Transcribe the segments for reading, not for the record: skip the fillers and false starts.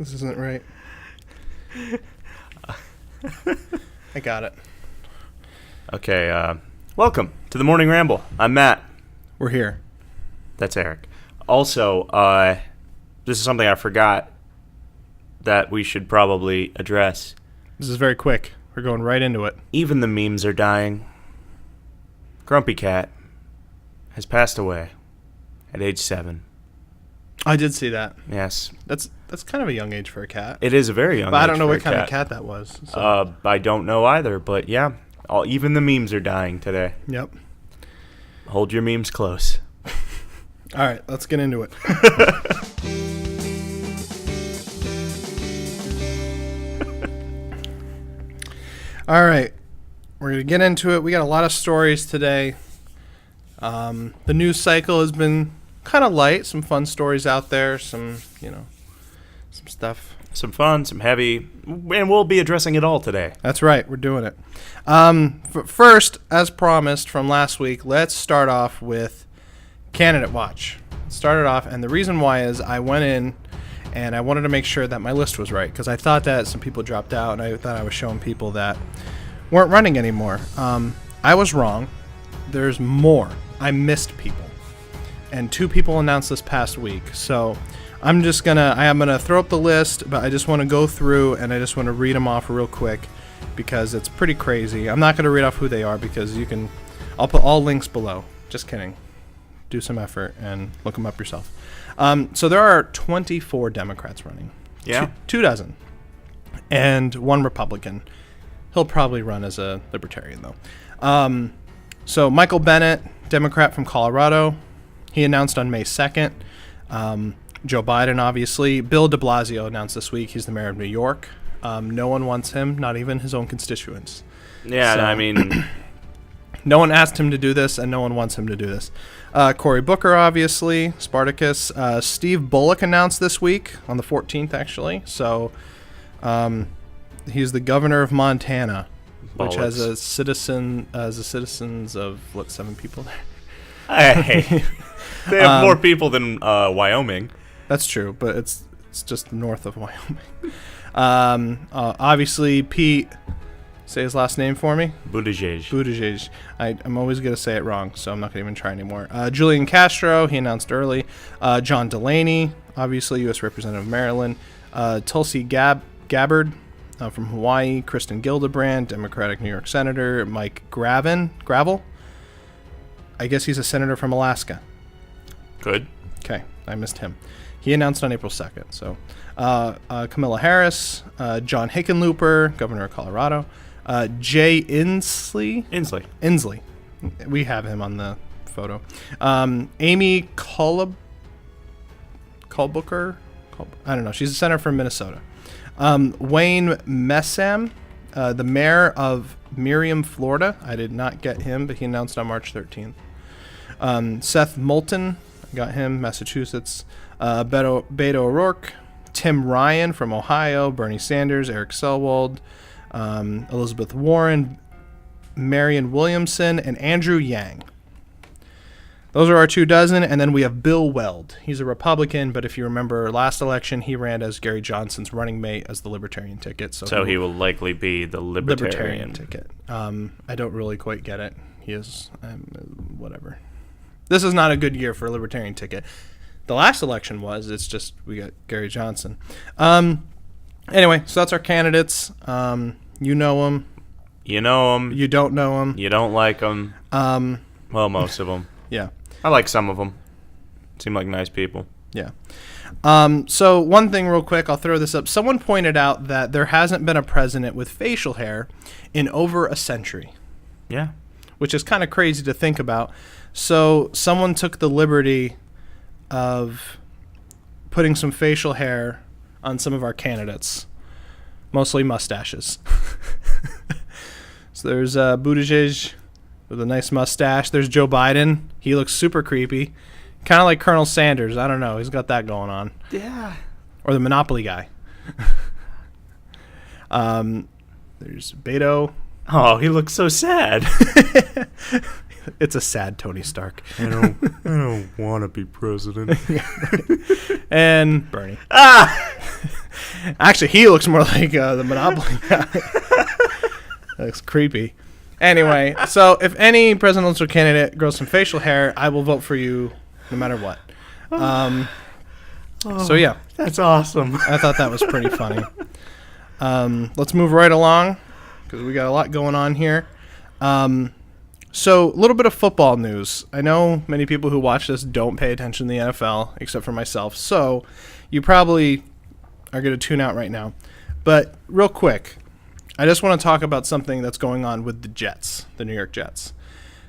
This isn't right. I got it. Okay, welcome to the Morning Ramble. I'm Matt. We're here. That's Eric. Also, this is something I forgot that we should probably address. This is very quick. We're going right into it. Even the memes are dying. Grumpy Cat has passed away at age 7. I did see that. Yes. That's kind of a young age for a cat. It is a very young age. But I don't know for what a kind cat. of cat that was. So. I don't know either, but yeah. Even the memes are dying today. Yep. Hold your memes close. All right, let's get into it. All right, we're going to get into it. We got a lot of stories today. The news cycle has been kind of light. Some fun stories out there. Some stuff. Some fun, some heavy, and we'll be addressing it all today. That's right. We're doing it. First, as promised from last week, let's start off with Candidate Watch. Started off, and the reason why is I went in and I wanted to make sure that my list was right because I thought that some people dropped out, and I thought I was showing people that weren't running anymore. I was wrong. There's more. I missed people, and 2 people announced this past week. So I'm gonna throw up the list, but I just want to go through and I just want to read them off real quick because it's pretty crazy. I'm not gonna read off who they are because I'll put all links below. Just kidding. Do some effort and look them up yourself. So there are 24 Democrats running. Yeah. 2 dozen. And 1 Republican. He'll probably run as a Libertarian, though. So Michael Bennet, Democrat from Colorado, he announced on May 2nd. Joe Biden, obviously. Bill de Blasio announced this week he's the mayor of New York. No one wants him, not even his own constituents. Yeah, So, I mean... No one asked him to do this, and no one wants him to do this. Cory Booker, obviously. Spartacus. Steve Bullock announced this week, on the 14th, actually. So, he's the governor of Montana, which has citizens of, 7 people there? Hey, they have more people than Wyoming. That's true, but it's just north of Wyoming. Obviously, Pete... Say his last name for me. Buttigieg. I'm always going to say it wrong, so I'm not going to even try anymore. Julian Castro, he announced early. John Delaney, obviously U.S. Representative of Maryland. Tulsi Gabbard from Hawaii. Kristen Gillibrand, Democratic New York Senator. Mike Gravel. I guess he's a senator from Alaska. Good. Okay, I missed him. He announced on April 2nd. So, Kamala Harris. John Hickenlooper, governor of Colorado. Jay Inslee. We have him on the photo. Amy Kulbooker. I don't know. She's a senator from Minnesota. Wayne Messam, the mayor of Miriam, Florida. I did not get him, but he announced on March 13th. Seth Moulton. I got him, Massachusetts. Beto O'Rourke. Tim Ryan from Ohio. Bernie Sanders. Eric Selwald. Elizabeth Warren, Marianne Williamson, and Andrew Yang. Those are our 2 dozen, and then we have Bill Weld. He's a Republican, but if you remember last election, he ran as Gary Johnson's running mate as the Libertarian ticket. So he will likely be the Libertarian ticket. I don't really quite get it. He is, whatever. This is not a good year for a Libertarian ticket. The last election was. It's just we got Gary Johnson. Anyway, so that's our candidates. You know them. You know them. You don't know them. You don't like them. Well, most of them. Yeah. I like some of them. Seem like nice people. Yeah. So one thing real quick, I'll throw this up. Someone pointed out that there hasn't been a president with facial hair in over a century. Yeah. Which is kind of crazy to think about. So someone took the liberty of putting some facial hair on some of our candidates, mostly mustaches. So there's Buttigieg with a nice mustache. There's Joe Biden. He looks super creepy, kind of like Colonel Sanders. I don't know. He's got that going on. Yeah. Or the Monopoly guy. There's Beto. Oh, he looks so sad. It's a sad Tony Stark. I don't want to be president. And Bernie. Actually, he looks more like the Monopoly guy. Looks creepy. Anyway, so if any presidential candidate grows some facial hair, I will vote for you no matter what. So yeah, That's awesome. I thought that was pretty funny. Let's move right along because we got a lot going on here. So a little bit of football news. I know many people who watch this don't pay attention to the NFL, except for myself. So you probably are going to tune out right now. But real quick, I just want to talk about something that's going on with the Jets, the New York Jets.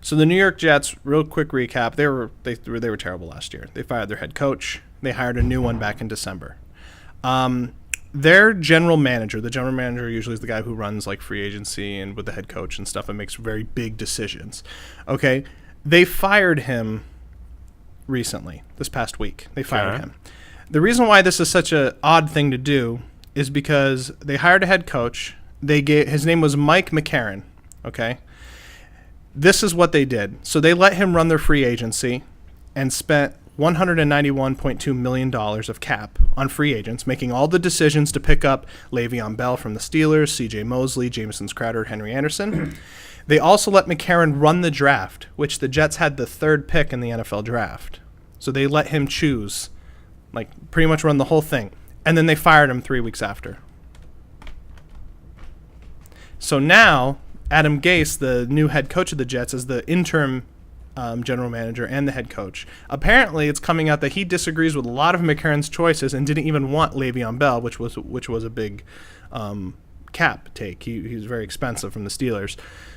So the New York Jets, real quick recap, they were terrible last year. They fired their head coach. They hired a new one back in December. Their general manager, the general manager usually is the guy who runs like free agency and with the head coach and stuff and makes very big decisions. Okay, they fired him recently, this past week. They fired him. The reason why this is such an odd thing to do is because they hired a head coach. His name was Mike McCarron. Okay, this is what they did. So they let him run their free agency and spent $191.2 million of cap on free agents, making all the decisions to pick up Le'Veon Bell from the Steelers, C.J. Mosley, Jamison Crowder, Henry Anderson. They also let McCarron run the draft, which the Jets had the third pick in the NFL draft. So they let him choose, like pretty much run the whole thing. And then they fired him 3 weeks after. So now Adam Gase, the new head coach of the Jets, is the interim general manager and the head coach. Apparently, it's coming out that he disagrees with a lot of McCarron's choices and didn't even want Le'Veon Bell, which was a big cap take. He was very expensive from the Steelers.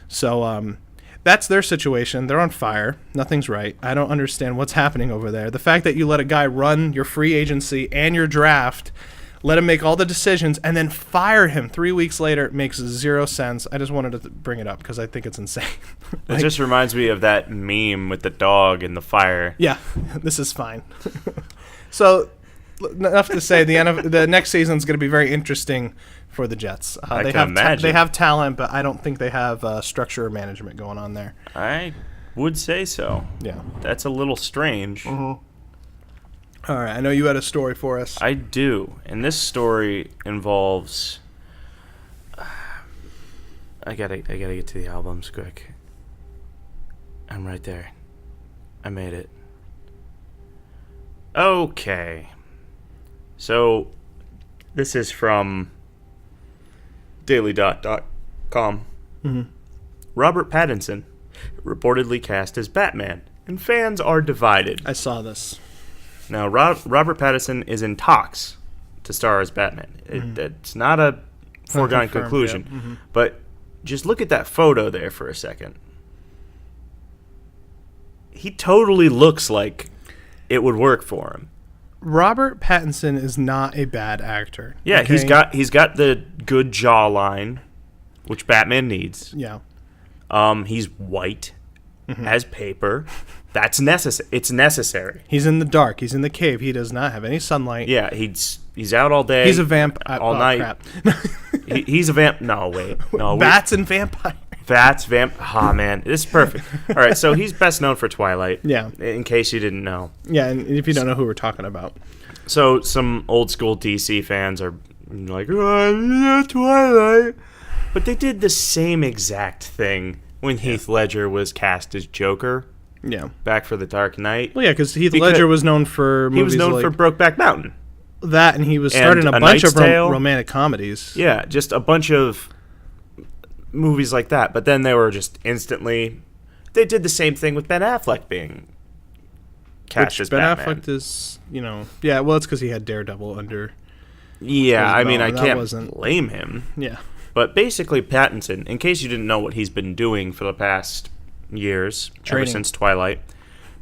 So that's their situation. They're on fire. Nothing's right. I don't understand what's happening over there. The fact that you let a guy run your free agency and your draft, let him make all the decisions, and then fire him 3 weeks later makes zero sense. I just wanted to bring it up because I think it's insane. It just reminds me of that meme with the dog and the fire. Yeah, this is fine. So, enough to say, the next season is going to be very interesting for the Jets. I can imagine. They have talent, but I don't think they have structure or management going on there. I would say so. Yeah. That's a little strange. Mm-hmm. All right, I know you had a story for us. I do, and this story involves. I gotta get to the albums quick. I'm right there. I made it. Okay. So, this is from dailydot.com. Mm-hmm. Robert Pattinson reportedly cast as Batman, and fans are divided. I saw this. Now, Robert Pattinson is in talks to star as Batman. It's not a foregone conclusion. Yeah. Mm-hmm. But just look at that photo there for a second. He totally looks like it would work for him. Robert Pattinson is not a bad actor. Yeah, okay? he's got the good jawline, which Batman needs. Yeah. He's white as paper. That's necessary. It's necessary. He's in the dark. He's in the cave. He does not have any sunlight. Yeah, he's out all day. He's a vamp all night. Crap. He's a vamp. No, wait. No, Bats and vampire. Bats, vamp. Ah, man, this is perfect. All right, so he's best known for Twilight. Yeah. In case you didn't know. Yeah, and if you don't know who we're talking about. So some old school DC fans are like, oh, Twilight. But they did the same exact thing when Heath Ledger was cast as Joker. Yeah. Back for the Dark Knight. Well, yeah, because Heath Ledger was known for movies he was known like for Brokeback Mountain. That, and he was starting a bunch Knight's of Tale. romantic comedies. Yeah, just a bunch of movies like that. But then they were just instantly... They did the same thing with Ben Affleck being cast as Batman. Affleck is, Yeah, well, it's because he had Daredevil under... Yeah, I mean, I That can't wasn't- blame him. Yeah. But basically, Pattinson, in case you didn't know what he's been doing for the past years, ever since Twilight,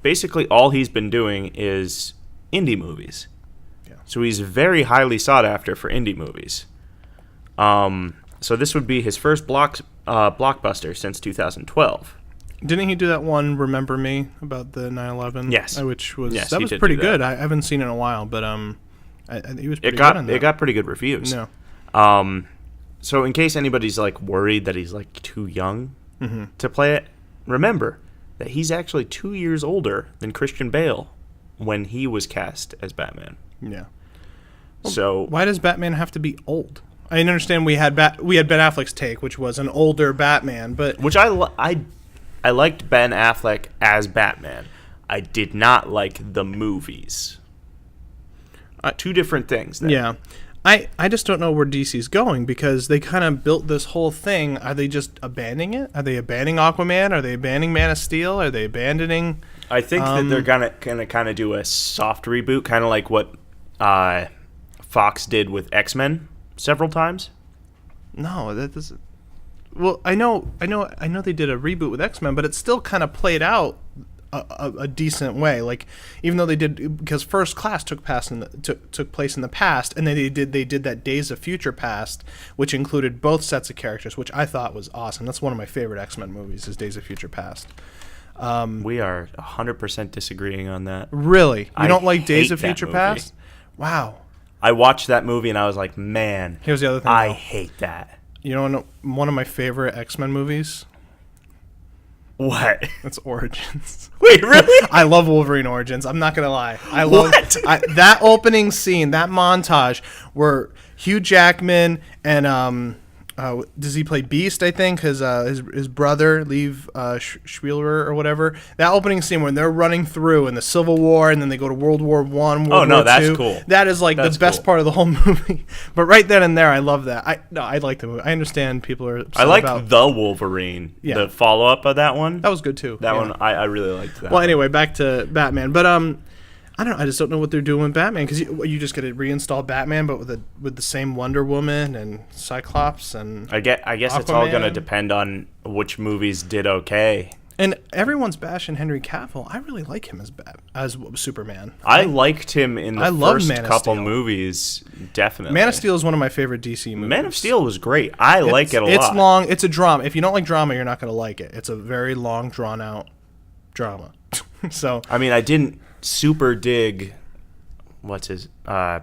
basically all he's been doing is indie movies. Yeah. So he's very highly sought after for indie movies. So this would be his first blockbuster since 2012. Didn't he do that one, Remember Me, about the 9/11? Yes. Which was, Yes, that he was did pretty do that. good. I haven't seen it in a while, but he was pretty It got good on that. it got pretty good reviews. No. So in case anybody's like worried that he's like too young to play it, remember that he's actually 2 years older than Christian Bale when he was cast as Batman. Yeah. So why does Batman have to be old? I understand we had Ben Affleck's take, which was an older Batman, but which I liked Ben Affleck as Batman. I did not like the movies. Two different things there. Yeah. I just don't know where DC's going, because they kind of built this whole thing. Are they just abandoning it? Are they abandoning Aquaman? Are they abandoning Man of Steel? Are they abandoning... I think that they're gonna kind of do a soft reboot, kind of like what Fox did with X-Men several times. No, that doesn't... Well, I know they did a reboot with X-Men, but it still kind of played out a decent way. Like, even though they did, because First Class took place in the past, and then they did that Days of Future Past, which included both sets of characters, which I thought was awesome. That's one of my favorite X-Men movies, is Days of Future Past. We are 100% disagreeing on that. Really? You don't like hate Days of that Future movie. Past? Wow. I watched that movie and I was like, man, Here's the other thing, I though. hate that. You know, one of my favorite X-Men movies? What? It's Origins. Wait, really? I love Wolverine Origins. I'm not going to lie. I love that opening scene, that montage where Hugh Jackman and does he play Beast, I think? His brother, Liev Schreiber or whatever. That opening scene when they're running through in the Civil War, and then they go to World War I, World War that's II. cool. That is like That's the best cool. part of the whole movie. But right then and there, I love that. I like the movie. I understand people are upset I liked about... The Wolverine, Yeah. the follow-up of that one. That was good, too. That Yeah. one, I really liked that. Well, anyway, back to Batman. But I don't know. I just don't know what they're doing with Batman, because you just got to reinstall Batman, but with the same Wonder Woman and Cyclops and I guess it's all going to Aquaman. depend on which movies did okay. And everyone's bashing Henry Cavill. I really like him as Superman. I liked him in the love first Man of couple Steel. movies, definitely. Man of Steel is one of my favorite DC movies. Man of Steel was great. I like it a lot. It's long. It's a drama. If you don't like drama, you're not going to like it. It's a very long, drawn-out drama. So I mean, I didn't super dig what's his I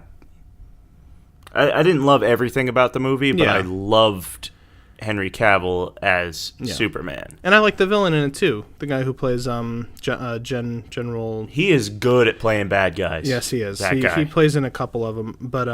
didn't love everything about the movie, but Yeah. I loved Henry Cavill as Yeah. Superman. and I like the villain in it too. The guy who plays General. He is good at playing bad guys. Yes, he is. That He guy. plays in a couple of them. But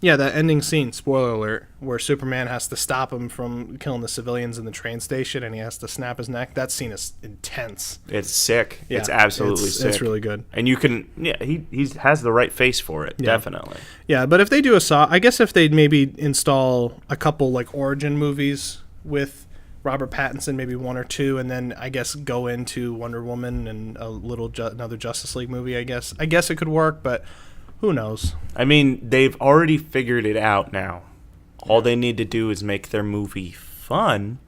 yeah, that ending scene, spoiler alert, where Superman has to stop him from killing the civilians in the train station, and he has to snap his neck. That scene is intense. It's sick. Yeah, it's absolutely sick. It's really good. And you can, he has the right face for it, definitely. Yeah, but if they do I guess if they maybe install a couple like origin movies with Robert Pattinson, maybe one or two, and then I guess go into Wonder Woman and a little another Justice League movie. I guess it could work, but who knows? I mean, they've already figured it out now. All they need to do is make their movie fun,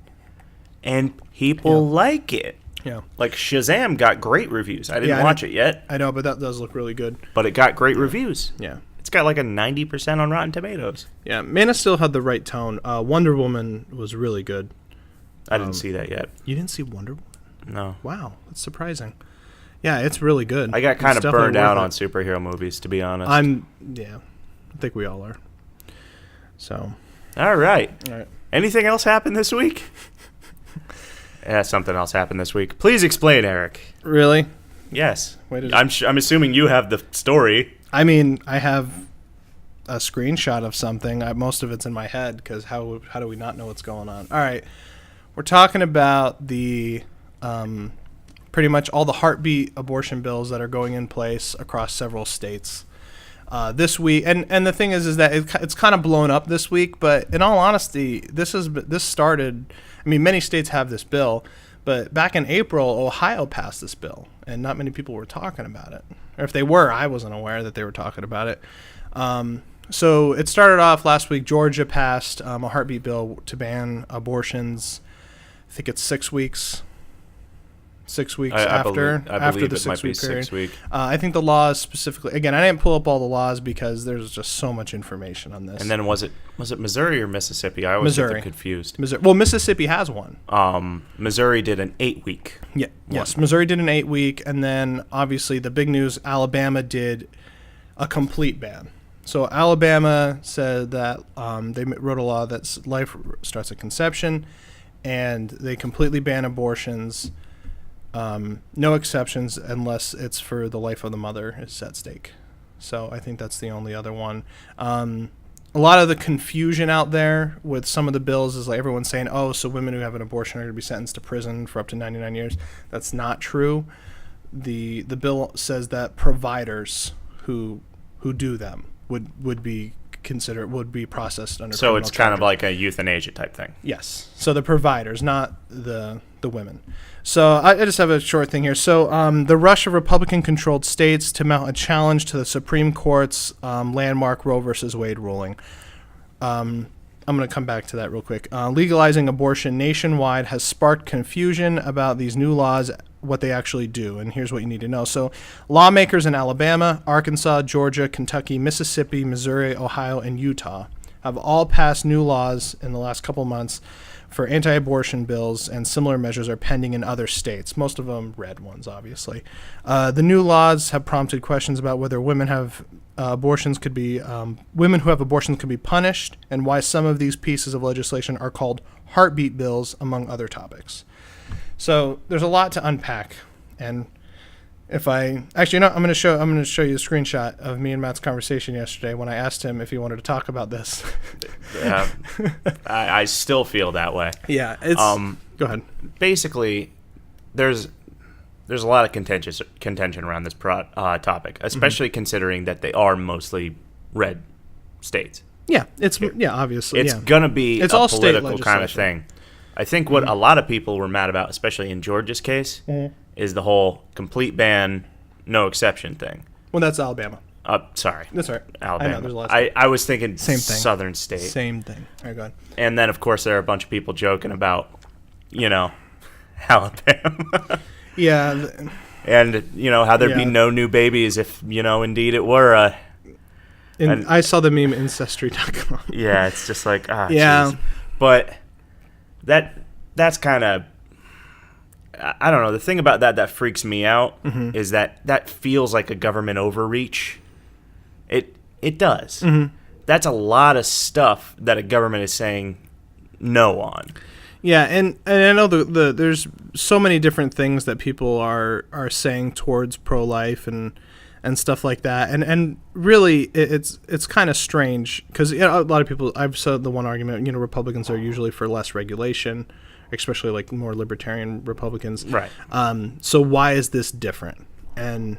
and people like it. Yeah, Like Shazam got great reviews. I didn't watch it yet, I know, but that does look really good. but it got great reviews. Yeah. It's got like a 90% on Rotten Tomatoes. Yeah, Man of Steel had the right tone. Wonder Woman was really good. I didn't see that yet. You didn't see Wonder Woman? No. Wow, that's surprising. Yeah, it's really good. I got kind It's of definitely burned out worth on it. superhero movies, to be honest. I think we all are. So, All right. all right. Anything else happened this week? Yeah, something else happened this week. Please explain, Eric. Really? Yes. Wait a- I'm assuming you have the story. I mean, I have a screenshot of something. Most of it's in my head, because how do we not know what's going on? All right. We're talking about the pretty much all the heartbeat abortion bills that are going in place across several states this week. And the thing is that it's kind of blown up this week. But in all honesty, this started. I mean, many states have this bill, but back in April, Ohio passed this bill, and not many people were talking about it. Or if they were, I wasn't aware that they were talking about it. So it started off last week. Georgia passed a heartbeat bill to ban abortions. I think it's 6 weeks. 6 weeks after believe the it might 6 be week period. 6 week. I think the laws specifically. Again, I didn't pull up all the laws because there's just so much information on this. And then was it Missouri or Mississippi? I always get them confused. Missouri. Well, Mississippi has one. Missouri did an 8-week. Yeah. Yes, Missouri did an 8-week, and then obviously the big news: Alabama did a complete ban. So Alabama said that they wrote a law that life starts at conception, and they completely ban abortions. No exceptions unless it's for the life of the mother is at stake. So I think that's the only other one. A lot of the confusion out there with some of the bills is like everyone's saying, oh, so women who have an abortion are going to be sentenced to prison for up to 99 years. That's not true. The bill says that providers who do them would be processed under. So it's kind of like a euthanasia type thing. Yes. So the providers, not the women. So I just have a short thing here. So the rush of Republican-controlled states to mount a challenge to the Supreme Court's landmark Roe versus Wade ruling. I'm going to come back to that real quick. Legalizing abortion nationwide has sparked confusion about these new laws, what they actually do. And here's what you need to know. So lawmakers in Alabama, Arkansas, Georgia, Kentucky, Mississippi, Missouri, Ohio, and Utah have all passed new laws in the last couple months for anti-abortion bills, and similar measures are pending in other states, most of them red ones, obviously. The new laws have prompted questions about whether women who have abortions could be punished, and why some of these pieces of legislation are called heartbeat bills, among other topics. So there's a lot to unpack, and I'm going to show you a screenshot of me and Matt's conversation yesterday when I asked him if he wanted to talk about this. Yeah, I still feel that way. Yeah, it's. Go ahead. Basically, there's a lot of contention around this topic, especially considering that they are mostly red states. Yeah, obviously. It's gonna be it's a all state political kind of thing. I think what a lot of people were mad about, especially in Georgia's case, is the whole complete ban, no exception thing. Well, that's Alabama. Sorry. That's all right. Alabama. I know, there's a lot I was thinking same thing. southern state. Same thing. All right, go ahead. And then, of course, there are a bunch of people joking about, Alabama. Yeah. And, how there'd be no new babies if, indeed it were I saw the meme Ancestry.com. Yeah, it's just like, yeah. Geez. But that's kind of, I don't know. The thing about that freaks me out is that feels like a government overreach. It does. Mm-hmm. That's a lot of stuff that a government is saying no on. Yeah, and I know there's so many different things that people are saying towards pro-life and stuff like that, and really it's kind of strange because a lot of people, I've said the one argument, Republicans are usually for less regulation, especially like more libertarian Republicans. Right. So why is this different? And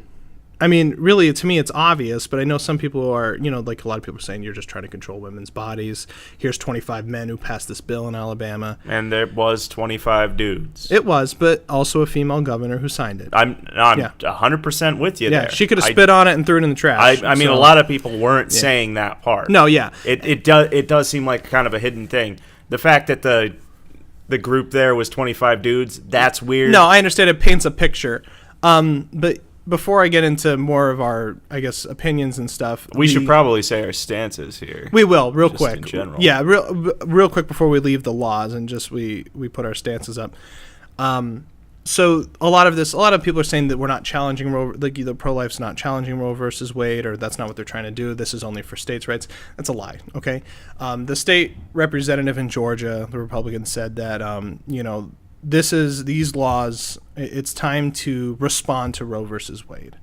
I mean, really, to me, it's obvious, but I know some people are, like a lot of people are saying you're just trying to control women's bodies. Here's 25 men who passed this bill in Alabama. And there was 25 dudes. It was, but also a female governor who signed it. I'm 100% with you there. Yeah, she could have spit on it and threw it in the trash. I mean, a lot of people weren't saying that part. No, yeah. It does seem like kind of a hidden thing. The fact that the group there was 25 dudes, that's weird. No, I understand it paints a picture. But before I get into more of our, I guess, opinions and stuff, we should probably say our stances here. We will, real just quick. In general. Yeah, real quick before we leave the laws and just we put our stances up. So a lot of people are saying that we're not challenging Roe, like the pro-life's not challenging Roe versus Wade, or that's not what they're trying to do. This is only for states' rights. That's a lie. Okay, the state representative in Georgia, the Republican, said that these laws, it's time to respond to Roe versus Wade.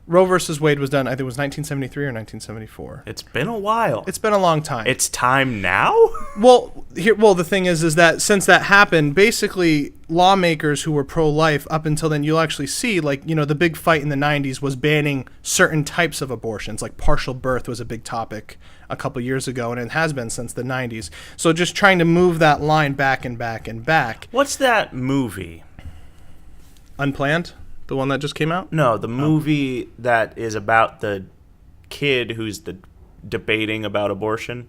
Roe versus Wade was done, I think it was 1973 or 1974. It's been a while. It's been a long time. It's time now? Well, the thing is that since that happened, basically lawmakers who were pro-life up until then, you'll actually see, like, the big fight in the 90s was banning certain types of abortions, like partial birth was a big topic a couple years ago, and it has been since the 90s. So just trying to move that line back and back and back. What's that movie? Unplanned? The one that just came out? No, the movie that is about the kid who's debating about abortion.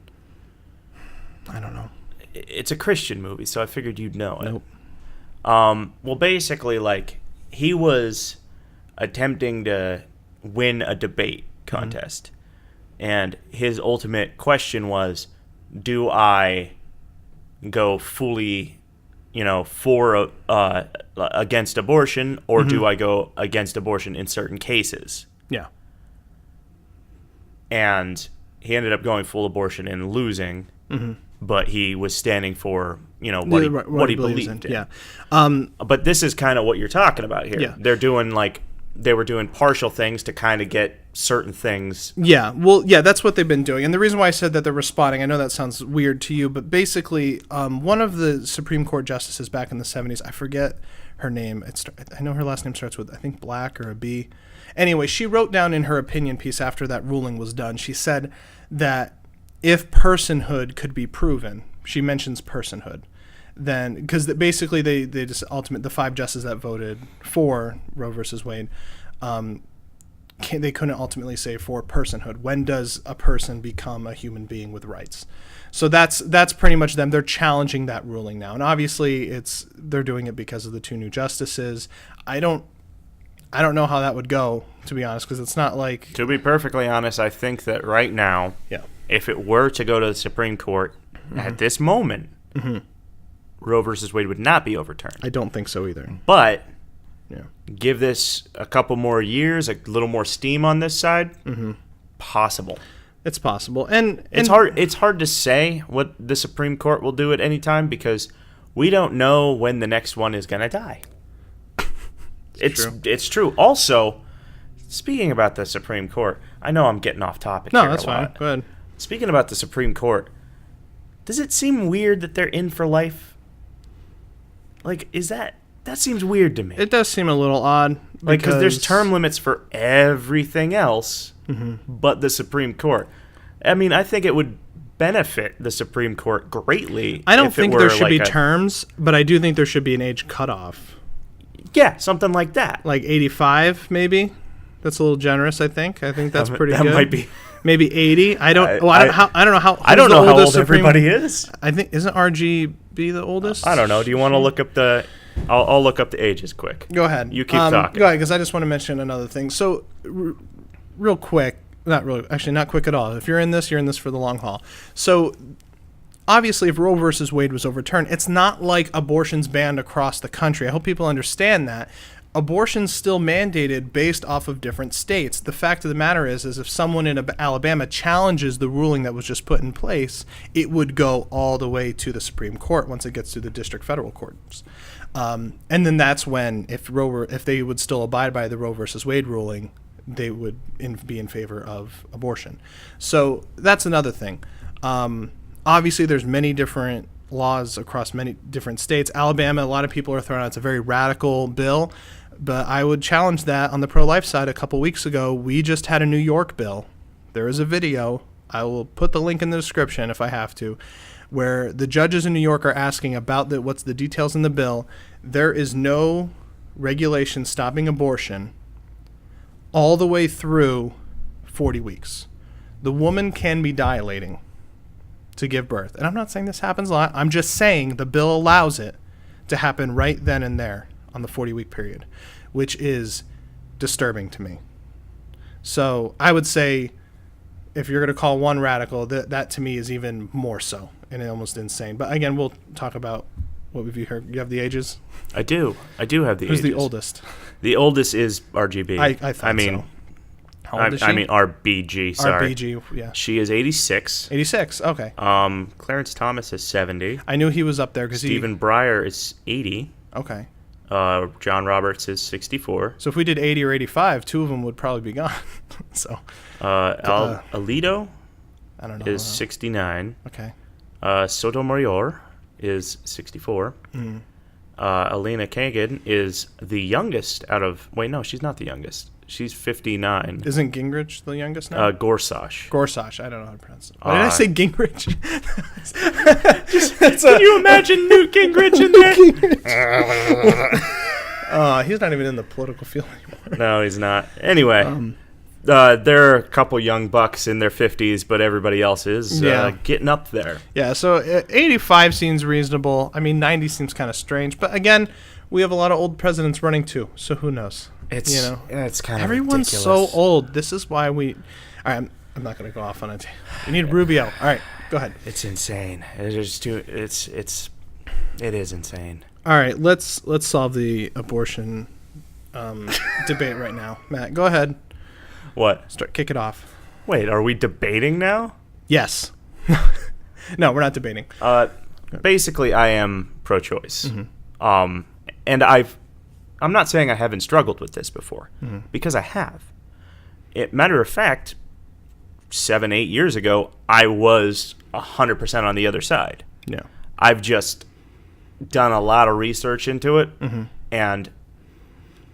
I don't know. It's a Christian movie, so I figured you'd know it. Nope. Well, basically, like, he was attempting to win a debate contest. Mm-hmm. And his ultimate question was, do I go fully, for against abortion, or do I go against abortion in certain cases? Yeah. And he ended up going full abortion and losing. Mm-hmm. but he was standing for what he believed in. Yeah. But this is kind of what you're talking about here. Yeah. They were doing partial things to kind of get certain things. Yeah, well, yeah, that's what they've been doing. And the reason why I said that they're responding, I know that sounds weird to you, but basically, one of the Supreme Court justices back in the 70s, I forget her name. I know her last name starts with, I think, Black or a B. Anyway, she wrote down in her opinion piece after that ruling was done, she said that if personhood could be proven, she mentions personhood, then because basically they just the 5 justices that voted for Roe versus Wade, they couldn't ultimately say for personhood. When does a person become a human being with rights? So that's pretty much them. They're challenging that ruling now, and obviously they're doing it because of the 2 new justices. I don't know how that would go, to be honest, because it's not like. To be perfectly honest, I think that right now, if it were to go to the Supreme Court at this moment. Mm-hmm. Roe versus Wade would not be overturned. I don't think so either. But give this a couple more years, a little more steam on this side, possible. It's possible. And it's hard to say what the Supreme Court will do at any time because we don't know when the next one is going to die. It's true. Also, speaking about the Supreme Court, I know I'm getting off topic here. No, that's fine. Go ahead. Speaking about the Supreme Court, does it seem weird that they're in for life? Like, that seems weird to me. It does seem a little odd. Because there's term limits for everything else but the Supreme Court. I mean, I think it would benefit the Supreme Court greatly. I don't think there should be terms, but I do think there should be an age cutoff. Yeah, something like that. Like 85, maybe? That's a little generous, I think. I think that's pretty good. That might be. Maybe 80. I don't know how. I don't know how old everybody is. I think isn't RGB the oldest? I don't know. Do you want to look up the? I'll look up the ages quick. Go ahead. You keep talking. Go ahead, because I just want to mention another thing. So, real quick, not really. Actually, not quick at all. If you're in this for the long haul. So, obviously, if Roe versus Wade was overturned, it's not like abortion's banned across the country. I hope people understand that. Abortion's still mandated based off of different states. The fact of the matter is if someone in Alabama challenges the ruling that was just put in place, it would go all the way to the Supreme Court once it gets to the district federal courts. And then that's when, if they would still abide by the Roe versus Wade ruling, they would be in favor of abortion. So that's another thing. Obviously, there's many different laws across many different states. Alabama, a lot of people are throwing out it's a very radical bill. But I would challenge that on the pro-life side. A couple weeks ago, we just had a New York bill. There is a video. I will put the link in the description if I have to, where the judges in New York are asking about what's the details in the bill. There is no regulation stopping abortion all the way through 40 weeks. The woman can be dilating to give birth. And I'm not saying this happens a lot. I'm just saying the bill allows it to happen right then and there on the 40-week period, which is disturbing to me. So I would say if you're going to call one radical, that to me is even more so and almost insane. But again, we'll talk about what have you heard. You have the ages? I do have the ages. Who's the oldest? The oldest is RGB. I thought so. How old is she? I mean RBG, sorry. RBG, yeah. She is 86. 86, okay. Clarence Thomas is 70. I knew he was up there because Stephen Breyer is 80. Okay. John Roberts is 64. So if we did 80 or 85, 2 of them would probably be gone. So Alito I don't know, is 69. Okay. Sotomayor is 64. Alina Kagan is the youngest out of... Wait, no, she's not the youngest. She's 59. Isn't Gingrich the youngest now? Gorsuch. Gorsuch. I don't know how to pronounce it. Why did I say Gingrich? Can you imagine Newt Gingrich in there? He's not even in the political field anymore. No, he's not. Anyway, there are a couple young bucks in their 50s, but everybody else is getting up there. Yeah, so 85 seems reasonable. I mean, 90 seems kind of strange. But again, we have a lot of old presidents running too, so who knows? It's kind of everyone's ridiculous. so old. This is why we... All right, I'm not going to go off on it. We need Rubio. All right, go ahead. It's insane. It is insane. All right, let's solve the abortion debate right now. Matt, go ahead. What? Kick it off. Wait, are we debating now? Yes. No, we're not debating. Basically, I am pro-choice. And I'm not saying I haven't struggled with this before, because I have. Matter of fact, 7-8 years ago, I was 100% on the other side. Yeah. I've just done a lot of research into it, and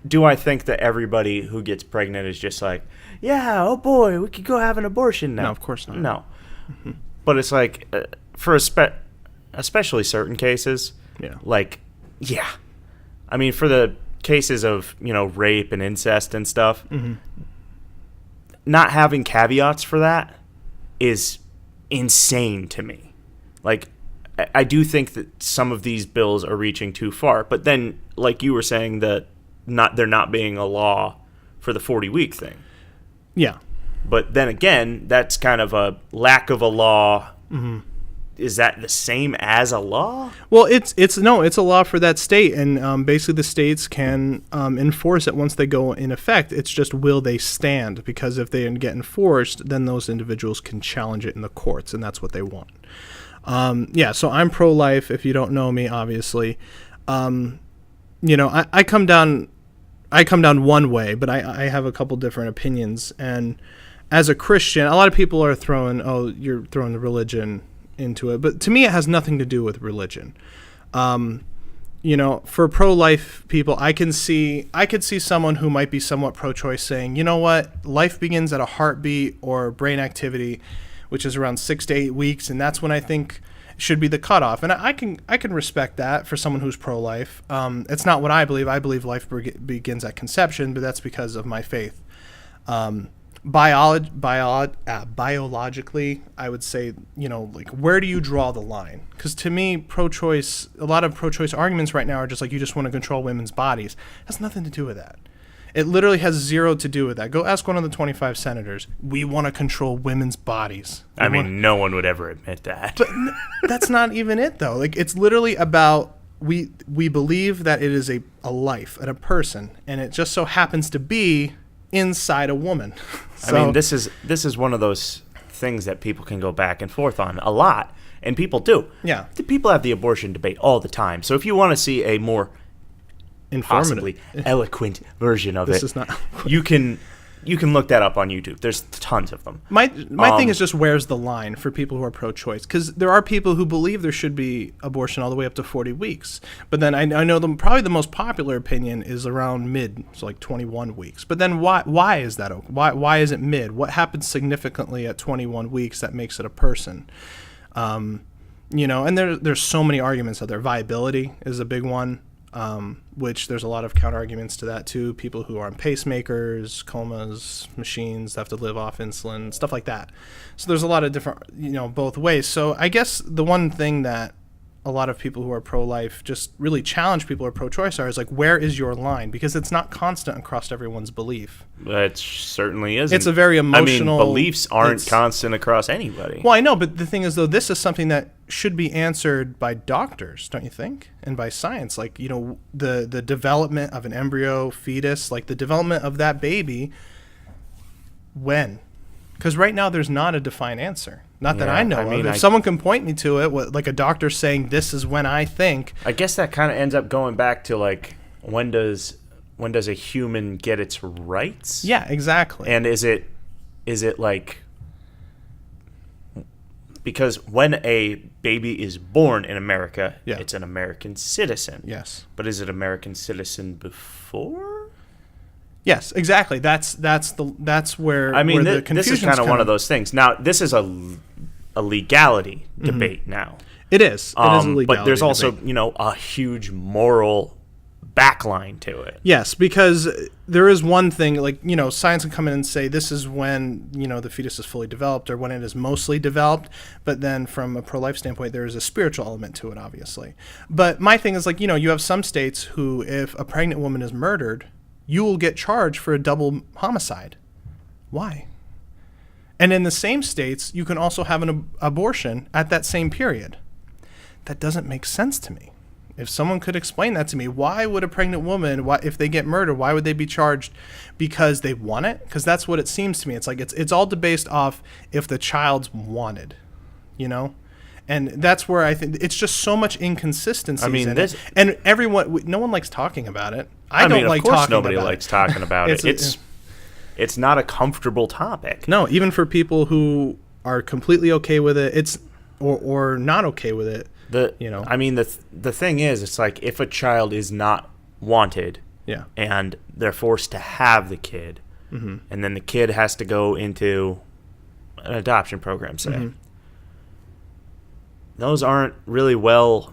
do I think that everybody who gets pregnant is just like, yeah, oh boy, we could go have an abortion now? No, of course not. No. But it's like, for especially certain cases, like, yeah. I mean, for the cases of, rape and incest and stuff, not having caveats for that is insane to me. Like, I do think that some of these bills are reaching too far, but then, like you were saying, that there not being a law for the 40-week thing. Yeah. But then again, that's kind of a lack of a law. Is that the same as a law? Well, it's a law for that state, and basically the states can enforce it once they go in effect. It's just, will they stand? Because if they get enforced, then those individuals can challenge it in the courts, and that's what they want. So I'm pro-life. If you don't know me, obviously, I come down one way, but I have a couple different opinions. And as a Christian, a lot of people are you're throwing the religion into it, but to me, it has nothing to do with religion. For pro-life people, I could see someone who might be somewhat pro-choice saying, you know what, life begins at a heartbeat or brain activity, which is around 6 to 8 weeks, and that's when I think should be the cutoff. And I can respect that for someone who's pro-life. It's not what I believe. I believe life begins at conception, but that's because of my faith. Biologically, I would say, like, where do you draw the line? Because to me, pro-choice, a lot of pro-choice arguments right now are just like, you just want to control women's bodies. It has nothing to do with that. It literally has zero to do with that. Go ask one of the 25 senators. We want to control women's bodies. No one would ever admit that. But that's not even it, though. Like, it's literally about, we believe that it is a life and a person, and it just so happens to be inside a woman. So, this is one of those things that people can go back and forth on a lot, and people do. Yeah. People have the abortion debate all the time. So if you want to see a more possibly eloquent version of this is not you can look that up on YouTube. There's tons of them. My thing is just, where's the line for people who are pro-choice? Because there are people who believe there should be abortion all the way up to 40 weeks. But then I know probably the most popular opinion is around so like 21 weeks. But then why is that? Why is it mid? What happens significantly at 21 weeks that makes it a person? And there's so many arguments out there. Viability is a big one. Which there's a lot of counter arguments to that too. People who are on pacemakers, comas, machines that have to live off insulin, stuff like that. So there's a lot of different, both ways. So I guess the one thing that a lot of people who are pro-life just really challenge people who are pro-choice is like, where is your line? Because it's not constant across everyone's belief. It certainly isn't. It's a very emotional... beliefs aren't constant across anybody. Well, I know, but the thing is, though, this is something that should be answered by doctors, don't you think? And by science. Like, the development of an embryo, fetus, like the development of that baby, when? Because right now there's not a defined answer. Not that I know of. If someone can point me to it, like a doctor saying this is when I think. I guess that kind of ends up going back to like, when does a human get its rights? Yeah, exactly. And is it like, because when a baby is born in America, it's an American citizen. Yes. But is it American citizen before? Yes, exactly. That's where the confusion. This is kind of one of those things. Now, this is a legality debate now. It is. It is a legality but there's also, debate. A huge moral backline to it. Yes, because there is one thing, like, science can come in and say this is when, the fetus is fully developed or when it is mostly developed. But then from a pro-life standpoint, there is a spiritual element to it, obviously. But my thing is, like, you have some states who, if a pregnant woman is murdered, you will get charged for a double homicide. Why? And in the same states, you can also have an abortion at that same period. That doesn't make sense to me. If someone could explain that to me, why would a pregnant woman, if they get murdered, why would they be charged because they want it? Because that's what it seems to me. It's like it's all based off if the child's wanted, And that's where I think it's just so much inconsistency. I mean, this, and everyone, no one likes talking about it. I don't like talking about it. Of course nobody likes talking about it. It's not a comfortable topic. No, even for people who are completely okay with it, or not okay with it. I mean, the thing is, it's like if a child is not wanted, and they're forced to have the kid, and then the kid has to go into an adoption program, say. Those aren't really well.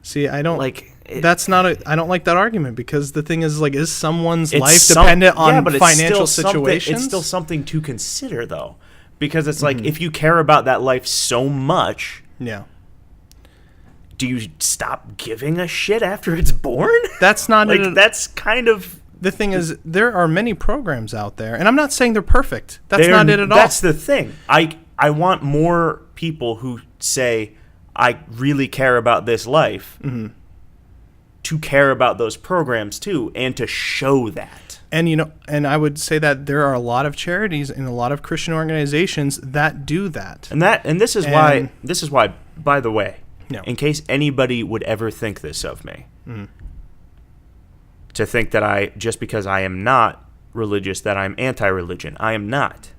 See, I don't like. That's not a. I don't like that argument because the thing is, like, is someone's life dependent on financial situations? It's still something to consider, though, because it's like if you care about that life so much, do you stop giving a shit after it's born? That's not like that's kind of the thing. Is there are many programs out there, and I'm not saying they're perfect. That's not it at all. That's the thing. I want more people who say, I really care about this life, to care about those programs too, and to show that. And, and I would say that there are a lot of charities and a lot of Christian organizations that do that. And this is why, by the way, in case anybody would ever think this of me, to think that just because I am not religious, that I'm anti-religion. I am not.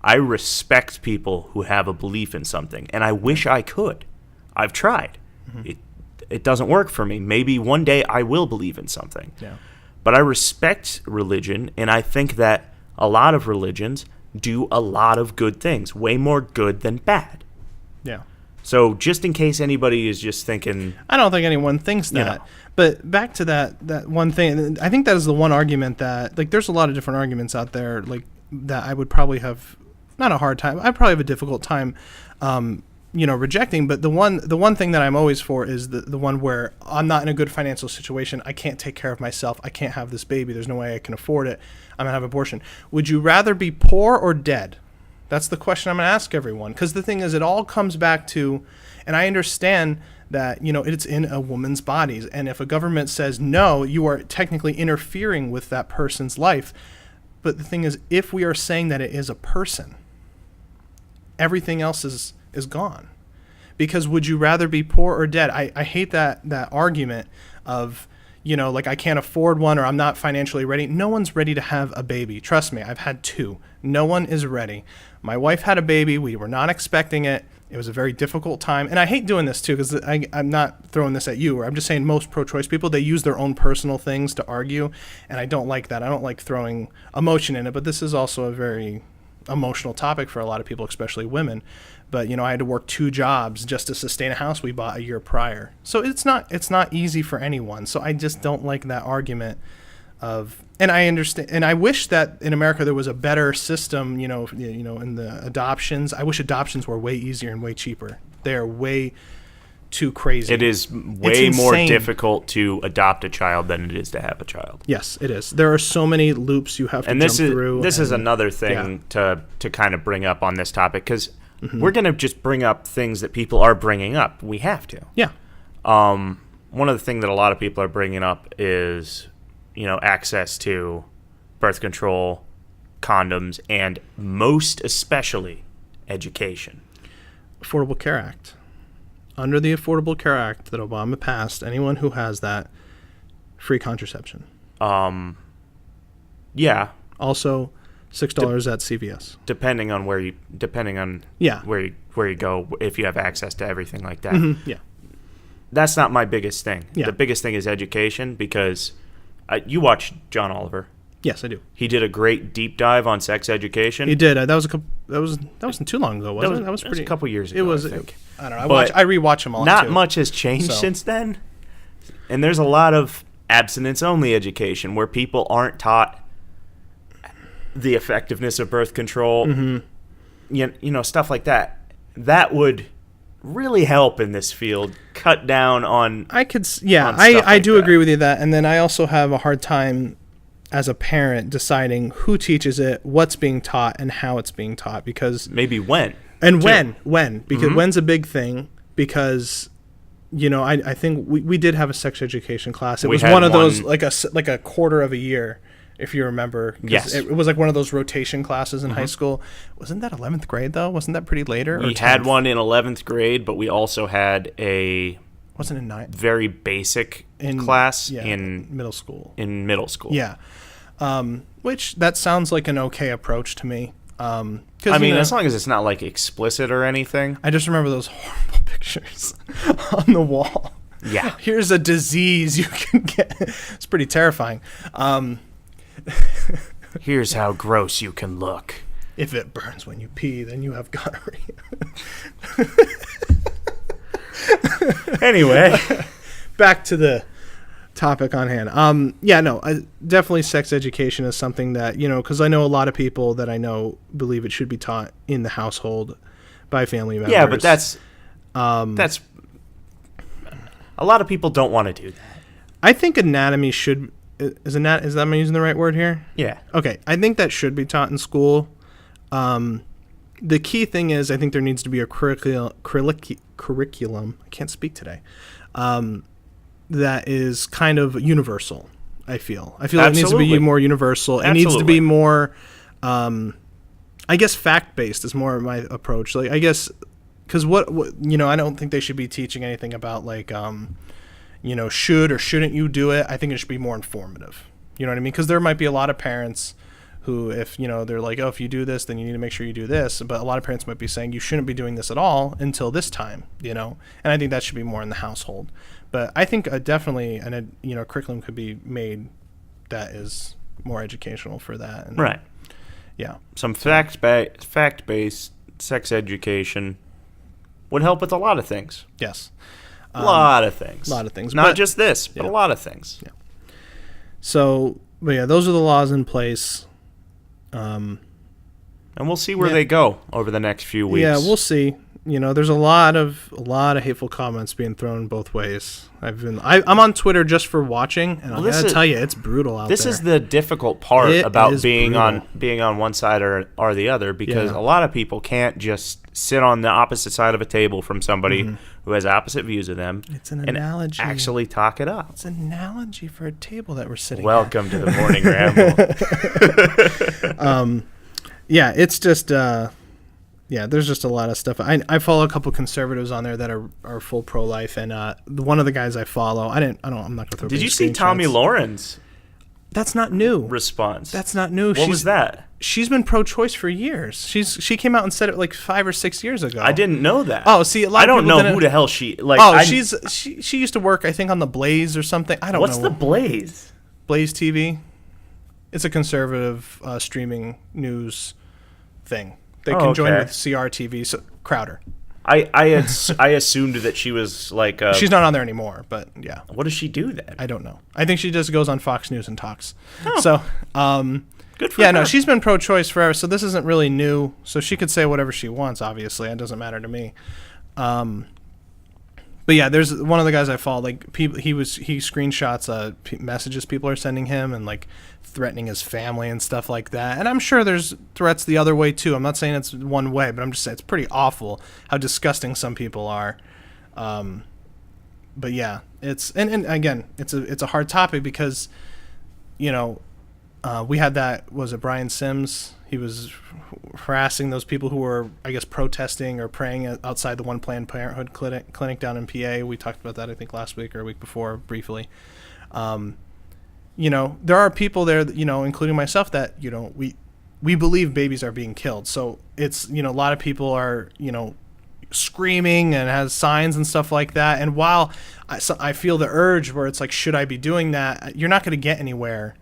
I respect people who have a belief in something, and I wish I could. I've tried. It doesn't work for me. Maybe one day I will believe in something. But I respect religion, and I think that a lot of religions do a lot of good things, way more good than bad. So just in case anybody is just thinking... I don't think anyone thinks that. But back to that one thing, I think that is the one argument that... Like, there's a lot of different arguments out there, like, that I would probably have... Not a hard time. I probably have a difficult time, rejecting. But the one thing that I'm always for is the one where I'm not in a good financial situation. I can't take care of myself. I can't have this baby. There's no way I can afford it. I'm going to have an abortion. Would you rather be poor or dead? That's the question I'm going to ask everyone. Because the thing is, it all comes back to, and I understand that, it's in a woman's bodies. And if a government says, no, you are technically interfering with that person's life. But the thing is, if we are saying that it is a person, everything else is gone. Because would you rather be poor or dead? I hate that argument of, like I can't afford one or I'm not financially ready. No one's ready to have a baby. Trust me, I've had 2. No one is ready. My wife had a baby. We were not expecting it. It was a very difficult time. And I hate doing this too because I'm not throwing this at you. I'm just saying most pro-choice people, they use their own personal things to argue. And I don't like that. I don't like throwing emotion in it. But this is also a very emotional topic for a lot of people, especially women. But, I had to work 2 jobs just to sustain a house we bought a year prior. So it's not easy for anyone. So I just don't like that argument of, and I understand, and I wish that in America there was a better system, in the adoptions. I wish adoptions were way easier and way cheaper. They are way too crazy. It is way more difficult to adopt a child than it is to have a child. Yes, it is. There are so many loops you have to jump through. This is another thing to kind of bring up on this topic because we're going to just bring up things that people are bringing up. We have to. Yeah. One of the things that a lot of people are bringing up is, access to birth control, condoms, and most especially education. Affordable Care Act. Under the Affordable Care Act that Obama passed, anyone who has that, free contraception. Yeah. Also, $6 at CVS. Depending on where you go, if you have access to everything like that. Yeah. That's not my biggest thing. Yeah. The biggest thing is education because you watch John Oliver. Yes, I do. He did a great deep dive on sex education. He did. That wasn't too long ago, was it? That was pretty. A couple years ago. I think. I don't know. I rewatch them all. Not much has changed since then, and there's a lot of abstinence-only education where people aren't taught the effectiveness of birth control. Stuff like that. That would really help in this field. Cut down on. I do agree with you that, and then I also have a hard time as a parent deciding who teaches it, what's being taught, and how it's being taught, because maybe when because when's a big thing, because I think we did have a sex education class. It was one of those like a quarter of a year, if you remember. 'Cause Yes. It was like one of those rotation classes in high school. Wasn't that 11th grade, though? Wasn't that pretty later? We had one in 11th grade, but we also had a Wasn't in 9th? very basic class in middle school. Yeah. Which, that sounds like an okay approach to me. I mean, as long as it's not, like, explicit or anything. I just remember those horrible pictures on the wall. Yeah. Here's a disease you can get. It's pretty terrifying. Here's how gross you can look. If it burns when you pee, then you have gonorrhea. Anyway. Back to the topic on hand. Definitely sex education is something that, because I know a lot of people that I know believe it should be taught in the household by family members. Yeah, but that's a lot of people don't want to do that. I think anatomy should is that am I using the right word here? Yeah. Okay, I think that should be taught in school. The key thing is I think there needs to be a curriculum. I can't speak today. That is kind of universal. I feel it needs to be more universal. It needs to be more, I guess, fact-based is more of my approach. Like, I guess, because what I don't think they should be teaching anything about, like, should or shouldn't you do it. I think it should be more informative. You know what I mean? Because there might be a lot of parents who, if, they're like, oh, if you do this, then you need to make sure you do this. But a lot of parents might be saying you shouldn't be doing this at all until this time, And I think that should be more in the household. But I think definitely a curriculum could be made that is more educational for that. And, right. Yeah. Some fact-based sex education would help with a lot of things. Yes. A lot of things. Not just this, but a lot of things. Yeah. So, but yeah, those are the laws in place. And we'll see where they go over the next few weeks. Yeah, we'll see. There's a lot of hateful comments being thrown both ways. I'm on Twitter just for watching, and I gotta tell you, it's brutal out there. This is the difficult part about being on one side or the other, because a lot of people can't just sit on the opposite side of a table from somebody who has opposite views of them. It's an analogy. Actually talk it up. It's an analogy for a table that we're sitting Welcome at. to the Morning Ramble. Yeah, it's just there's just a lot of stuff. I follow a couple conservatives on there that are full pro-life, and one of the guys I follow, I'm not going to throw. Did you see Tommy Lauren's? That's not new. Response. That's not new. What was that? She's been pro-choice for years. She came out and said it like 5 or 6 years ago. I didn't know that. Oh, see, a lot I of people don't know who the hell she like. Oh, she used to work, I think, on the Blaze or something. I don't know. What's the Blaze? Blaze TV. It's a conservative streaming news thing. They can join with CRTV. So Crowder. I assumed that she was like. She's not on there anymore, but yeah. What does she do then? I don't know. I think she just goes on Fox News and talks. Oh. So, good for her. No, she's been pro-choice forever, so this isn't really new. So she could say whatever she wants. Obviously, it doesn't matter to me. But yeah, there's one of the guys I follow. Like he screenshots messages people are sending him and like threatening his family and stuff like that. And I'm sure there's threats the other way too. I'm not saying it's one way, but I'm just saying it's pretty awful how disgusting some people are. But yeah, it's and again, it's a hard topic because, we had that, was it Brian Sims? He was harassing those people who were, I guess, protesting or praying outside the one Planned Parenthood clinic down in PA. We talked about that, I think, last week or a week before briefly. There are people there, including myself, that, we believe babies are being killed. So it's, a lot of people are, screaming and has signs and stuff like that. And while I feel the urge where it's like, should I be doing that? You're not going to get anywhere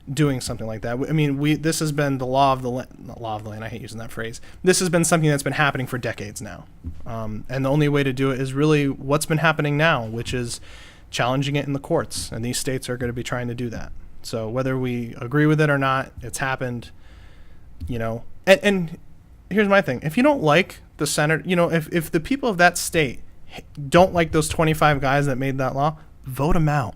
doing something like that. I mean, this has been the law of the land. I hate using that phrase. This has been something that's been happening for decades now. And the only way to do it is really what's been happening now, which is challenging it in the courts. And these states are going to be trying to do that. So whether we agree with it or not, it's happened, and here's my thing. If you don't like the senator, if the people of that state don't like those 25 guys that made that law, vote them out.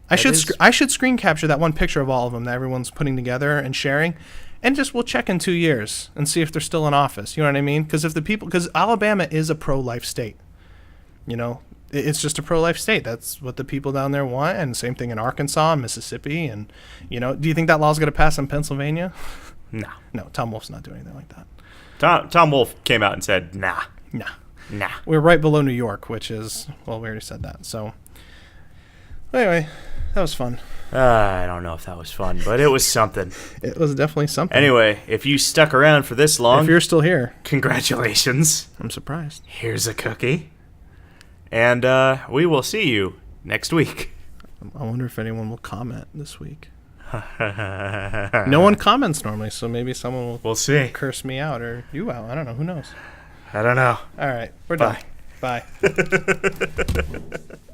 I should screen capture that one picture of all of them that everyone's putting together and sharing, and we'll check in 2 years and see if they're still in office. You know what I mean? Because Alabama is a pro-life state. it's just a pro-life state. That's what the people down there want, and same thing in Arkansas and Mississippi. And, do you think that law's going to pass in Pennsylvania? No. No, Tom Wolf's not doing anything like that. Tom Wolf came out and said, nah. We're right below New York, which is, well, we already said that. So, anyway, that was fun. I don't know if that was fun, but it was something. It was definitely something. Anyway, if you stuck around for this long, if you're still here, congratulations. I'm surprised. Here's a cookie. And we will see you next week. I wonder if anyone will comment this week. No one comments normally, so maybe someone will We'll see. curse me out or you out. I don't know. Who knows? I don't know. All right. We're Bye. done. Bye.